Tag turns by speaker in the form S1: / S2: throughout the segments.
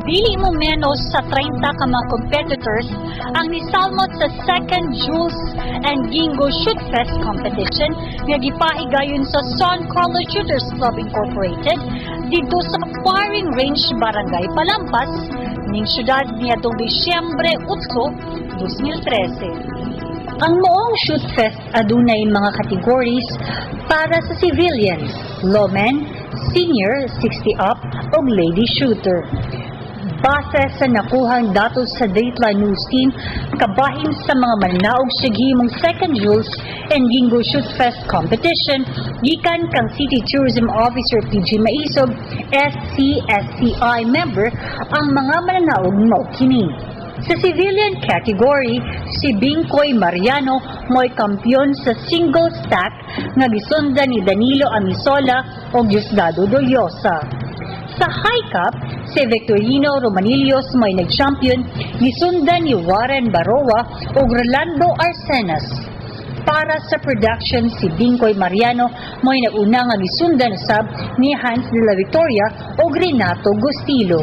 S1: dili mo menos sa 30 ka mga competitors ang nisalmot sa second Jules and Gingo Shoot Fest competition nga gipahigayon sa San Carlos Shooters Club Incorporated dito sa Firing Range Barangay Palampas ning syudad niadtong Disyembre 8, 2013. Ang moong Shoot Fest adunay mga categories para sa civilian, lawmen, senior 60 up o lady shooter. Base sa nakuhang datos sa Dateline News Team, kabahin sa mga mananaog sa gihimong second Jules and Gingo Shoot Fest competition, gikan kang City Tourism Officer PG Maisog, SCSCI member ang mga mananaog mao kini. Sa civilian category, si Bingkoy Mariano mo'y kampyon sa single stack nga gisundan ni Danilo Amisola o Diosdado Doliosa. Sa high cup, si Victorino Romanillos mo'y nag-champion, gisundan ni Warren Baroa o Rolando Arcenas. Para sa production, si Bingkoy Mariano mo'y nag-una nga gisundan sab ni Hans de la Victoria o Renato Gustilo.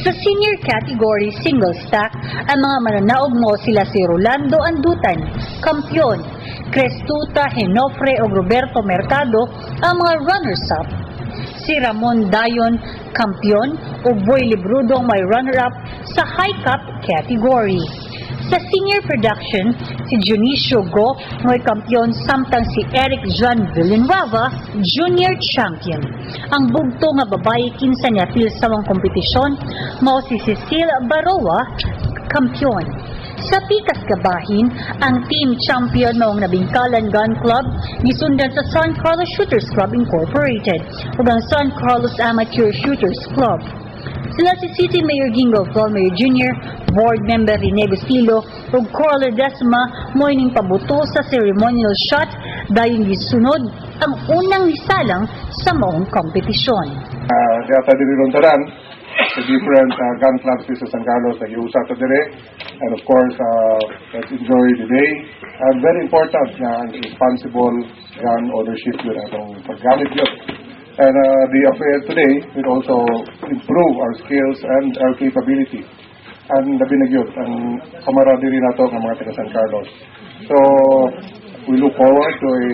S1: Sa senior category single stack, ang mga mananaog mo sila si Rolando Andutan, kampyon, Crestuta Henofre o Roberto Mercado ang mga runners-up. Si Ramon Dayon, kampyon, o Boy Librudong may runner-up sa high cup category. Sa senior production, si Junicio Go may kampyon samtang si Eric John Villanueva, junior champion. Ang bugto nga babae kinsa niya fil sa mga kompetisyon mao si Cecile Baroa, kampyon. Sa pikas kabahin, ang team champion maong Nabingkalan Gun Club gisundan sa San Carlos Shooters Club Incorporated ug ang San Carlos Amateur Shooters Club. Sila si City Mayor Gingo Mayor Jr., Board Member Rene Gustilo ug Coral Ledesma mo'y ning pabuto sa ceremonial shot dayon gisunod ang unang nisalang sa maong kompetisyon.
S2: Data diri ron tanan sa different gun clubs sa San Carlos nag-iusa ta dire, and of course let's enjoy the day. Very important na ang responsible gun ownership yun atong paggamit yun. And the affair today will also improve our skills and our capability. And labi na yun, ang camaraderie nato ng mga taga San Carlos. So, we look forward to a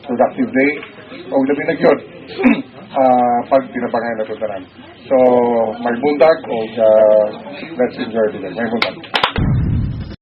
S2: productive day. O labi na yun, pag tinabangayan na ito tanan. So, may bundag o let's enjoy the day. May bundag.